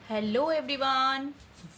Hello everyone,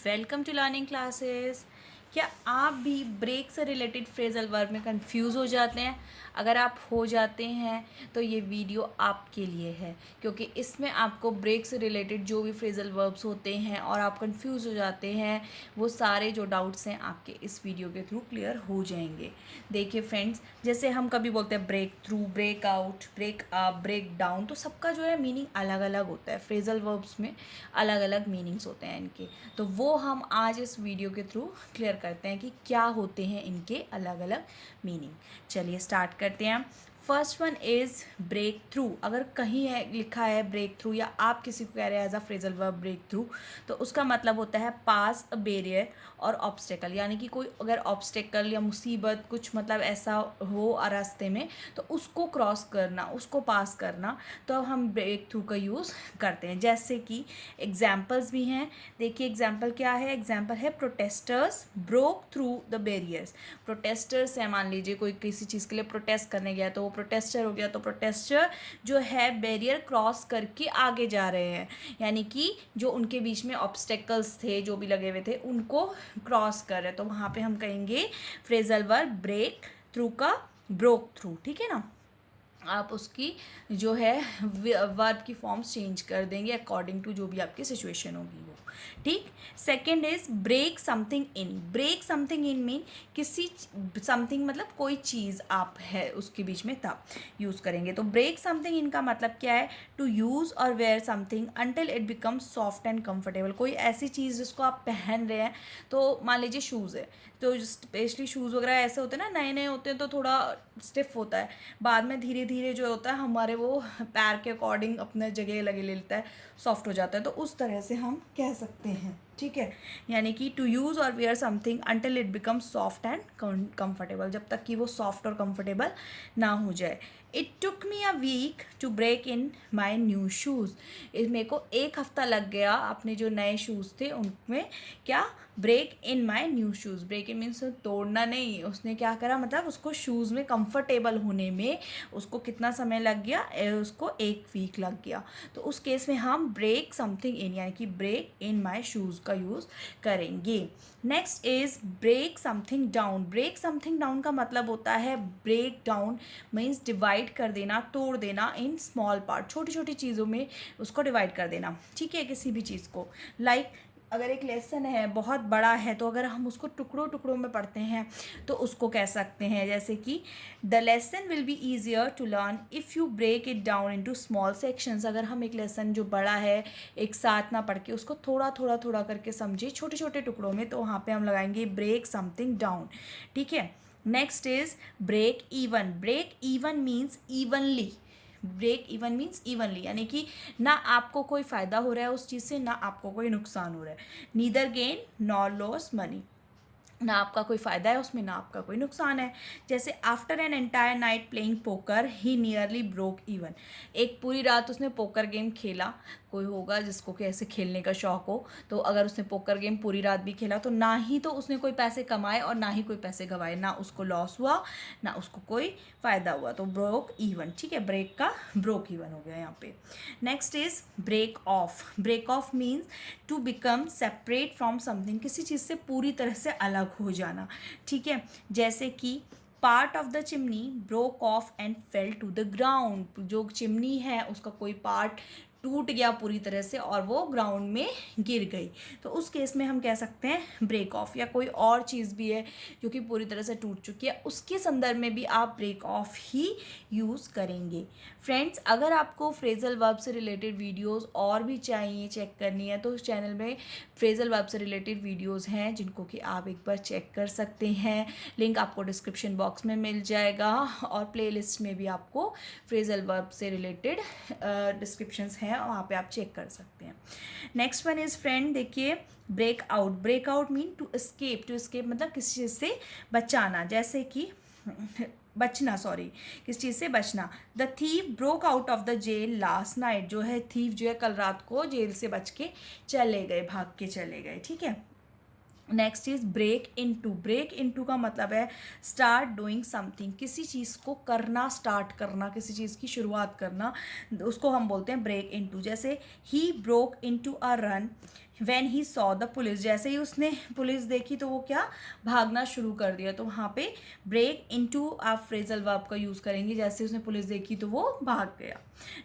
welcome to learning classes. क्या आप भी ब्रेक से रिलेटेड फ्रेजल वर्ब में कंफ्यूज हो जाते हैं? अगर आप हो जाते हैं तो ये वीडियो आपके लिए है, क्योंकि इसमें आपको ब्रेक से रिलेटेड जो भी फ्रेजल वर्ब्स होते हैं और आप कंफ्यूज हो जाते हैं, वो सारे जो डाउट्स हैं आपके इस वीडियो के थ्रू क्लियर हो जाएंगे। देखिए फ्रेंड्स, जैसे हम कभी बोलते हैं break through, break out, break up, break down, तो सबका जो है मीनिंग अलग अलग होता है। फ्रेजल वर्ब्स में अलग अलग मीनिंग्स होते हैं इनके, तो वो हम आज इस वीडियो के थ्रू क्लियर करते हैं कि क्या होते हैं इनके अलग अलग मीनिंग। चलिए स्टार्ट करते हैं। First one is break through. अगर कहीं है लिखा है ब्रेक थ्रू, या आप किसी को कह रहे हैं as a phrasal verb break through, तो उसका मतलब होता है पास अ बैरियर और ऑब्स्टेकल। यानी कि कोई अगर ऑब्स्टेकल या मुसीबत कुछ मतलब ऐसा हो रास्ते में, तो उसको क्रॉस करना, उसको पास करना, तो हम ब्रेक थ्रू का यूज़ करते हैं। जैसे कि एग्जाम्पल्स भी हैं। देखिए एग्जाम्पल क्या है, एग्जाम्पल है protesters broke through the barriers. Protesters है, मान लीजिए कोई किसी चीज़ के लिए प्रोटेस्ट करने गया तो वो प्रोटेस्टर हो गया, तो प्रोटेस्टर जो है बैरियर क्रॉस करके आगे जा रहे हैं, यानी कि जो उनके बीच में ऑब्स्टेकल्स थे जो भी लगे हुए थे उनको क्रॉस कर रहे हैं, तो वहाँ पे हम कहेंगे फ्रेजल वर्ब ब्रेक थ्रू का ब्रोक थ्रू। ठीक है ना, आप उसकी जो है वर्ब की फॉर्म्स चेंज कर देंगे अकॉर्डिंग टू जो भी आपकी सिचुएशन होगी वो। ठीक। Second is break something in. Break something in mean किसी समथिंग मतलब कोई चीज़ आप है उसके बीच में तब यूज़ करेंगे। तो ब्रेक समथिंग इन का मतलब क्या है, to use or wear something until it becomes soft and comfortable. कोई ऐसी चीज़ जिसको आप पहन रहे हैं, तो मान लीजिए शूज़ है, तो स्पेशली शूज़ वगैरह ऐसे होते हैं ना, नए नए होते हैं तो थोड़ा स्टिफ होता है, बाद में धीरे धीरे जो होता है हमारे वो पैर के अकॉर्डिंग अपने जगह लगे लेता है, सॉफ्ट हो जाता है, तो उस तरह से हम कह सकते हैं। ठीक है, यानी कि to use or wear something until it becomes soft and comfortable, जब तक कि वो सॉफ्ट और कंफर्टेबल ना हो जाए। It took me a week to break in my new shoes. मेरे को एक हफ्ता लग गया अपने जो नए शूज़ थे उनमें क्या, break in my new shoes. Break in means तोड़ना नहीं, उसने क्या करा मतलब उसको शूज़ में कंफर्टेबल होने में उसको कितना समय लग गया, उसको एक वीक लग गया। तो उस केस में हम ब्रेक समथिंग इन यानी कि ब्रेक इन माई शूज़ का यूज़ करेंगे। Next is break something down. Break something down का मतलब होता है ब्रेक डाउन मीन्स डिवाइड कर देना, तोड़ देना इन स्मॉल पार्ट, छोटी छोटी चीज़ों में उसको डिवाइड कर देना। ठीक है, किसी भी चीज़ को लाइक अगर एक लेसन है बहुत बड़ा है, तो अगर हम उसको टुकड़ों टुकड़ों में पढ़ते हैं तो उसको कह सकते हैं जैसे कि the lesson will be easier to learn if you break it down into small sections. अगर हम एक लेसन जो बड़ा है एक साथ ना पढ़ के उसको थोड़ा थोड़ा थोड़ा करके समझे छोटे छोटे टुकड़ों में, तो वहाँ पे हम लगाएंगे ब्रेक समथिंग डाउन। ठीक है। Next is break even. Break even means evenly. Break even means evenly यानी कि ना आपको कोई फ़ायदा हो रहा है उस चीज़ से, ना आपको कोई नुकसान हो रहा है। Neither gain nor loss money, ना आपका कोई फ़ायदा है उसमें, ना आपका कोई नुकसान है। जैसे after an entire night playing poker he nearly broke even. एक पूरी रात उसने पोकर गेम खेला, कोई होगा जिसको कि ऐसे खेलने का शौक़ हो, तो अगर उसने पोकर गेम पूरी रात भी खेला तो ना ही तो उसने कोई पैसे कमाए और ना ही कोई पैसे गंवाए, ना उसको लॉस हुआ ना उसको कोई फ़ायदा हुआ, तो ब्रोक इवन। ठीक है, ब्रेक का ब्रोक इवन हो गया यहाँ पे। Next is break off. Break off means to become separate from something, किसी चीज़ से पूरी तरह से अलग हो जाना। ठीक है, जैसे कि part of the chimney broke off and fell to the ground. जो चिमनी है उसका कोई पार्ट टूट गया पूरी तरह से और वो ग्राउंड में गिर गई, तो उस केस में हम कह सकते हैं ब्रेक ऑफ। या कोई और चीज़ भी है जो कि पूरी तरह से टूट चुकी है, उसके संदर्भ में भी आप ब्रेक ऑफ ही यूज़ करेंगे। फ्रेंड्स, अगर आपको फ्रेजल वर्ब से रिलेटेड वीडियोस और भी चाहिए चेक करनी है, तो उस चैनल में फ्रेजल वर्ब से रिलेटेड वीडियोस हैं जिनको कि आप एक बार चेक कर सकते हैं। लिंक आपको डिस्क्रिप्शन बॉक्स में मिल जाएगा, और प्लेलिस्ट में भी आपको फ्रेजल वर्ब से रिलेटेड डिस्क्रिप्शंस हैं, वहाँ पे आप चेक कर सकते हैं। नेक्स्ट वन इज़ फ्रेंड, देखिए break out. Break out mean to escape. To escape मतलब किसी चीज़ से बचाना, जैसे कि बचना, सॉरी, किस चीज़ से बचना। The thief broke out of the jail last night. जो है थीव जो है कल रात को जेल से बच के चले गए, भाग के चले गए। ठीक है, next is break into. Break into का मतलब है स्टार्ट डूइंग समथिंग, किसी चीज़ को करना, स्टार्ट करना, किसी चीज़ की शुरुआत करना, उसको हम बोलते हैं ब्रेक इनटू। जैसे he broke into a run when he saw the police, जैसे ही उसने पुलिस देखी तो वो क्या, भागना शुरू कर दिया। तो वहाँ पे ब्रेक इनटू आप फ्रेजल वर्ब का यूज़ करेंगे, जैसे उसने पुलिस देखी तो वो भाग गया।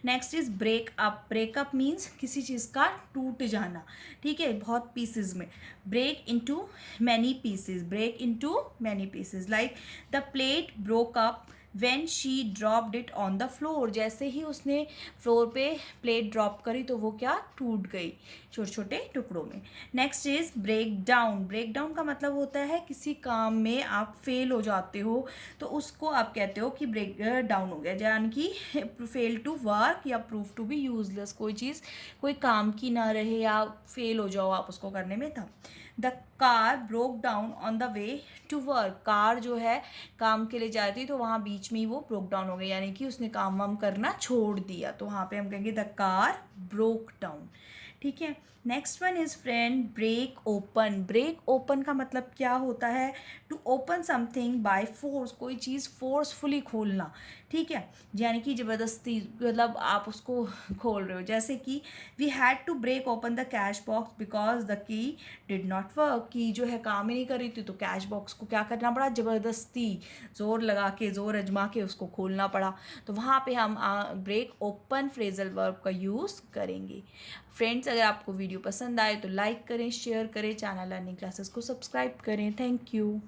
Next is break up. Breakup means किसी चीज़ का टूट जाना, ठीक है, बहुत पीसेज में। Break into many pieces, break into many pieces, like the plate broke up when she dropped it on the floor, जैसे ही उसने फ्लोर पे प्लेट ड्रॉप करी तो वो क्या, टूट गई छोटे छोटे टुकड़ों में। Next is break down. Break down का मतलब होता है किसी काम में आप फेल हो जाते हो तो उसको आप कहते हो कि ब्रेक डाउन हो गया, यानी कि फेल टू वर्क या प्रूव टू बी यूजलेस, कोई चीज़ कोई काम की ना रहे या फेल हो जाओ आप उसको करने में, तब। The car broke down on the way to work, car जो है काम के लिए जाती तो वहाँ बीच में ही वो ब्रोक डाउन हो गई, यानी कि उसने काम वाम करना छोड़ दिया, तो वहाँ पे हम कहेंगे द कार ब्रोक डाउन, ठीक है। Next one is friend break open. Break open का मतलब क्या होता है, to open something by force, कोई चीज़ फोर्सफुली खोलना, ठीक है, यानी कि ज़बरदस्ती, मतलब आप उसको खोल रहे हो। जैसे कि we had to break open the cash box because the key did not work, key जो है काम ही नहीं कर रही थी तो कैश बॉक्स को क्या करना पड़ा, ज़बरदस्ती ज़ोर लगा के, ज़ोर अजमा के उसको खोलना पड़ा, तो वहाँ पे हम ब्रेक ओपन फ्रेजल वर्ब का यूज़ करेंगे। फ्रेंड्स, अगर आपको वीडियो पसंद आए तो लाइक करें, शेयर करें, चैनल लर्निंग क्लासेस को सब्सक्राइब करें। Thank you.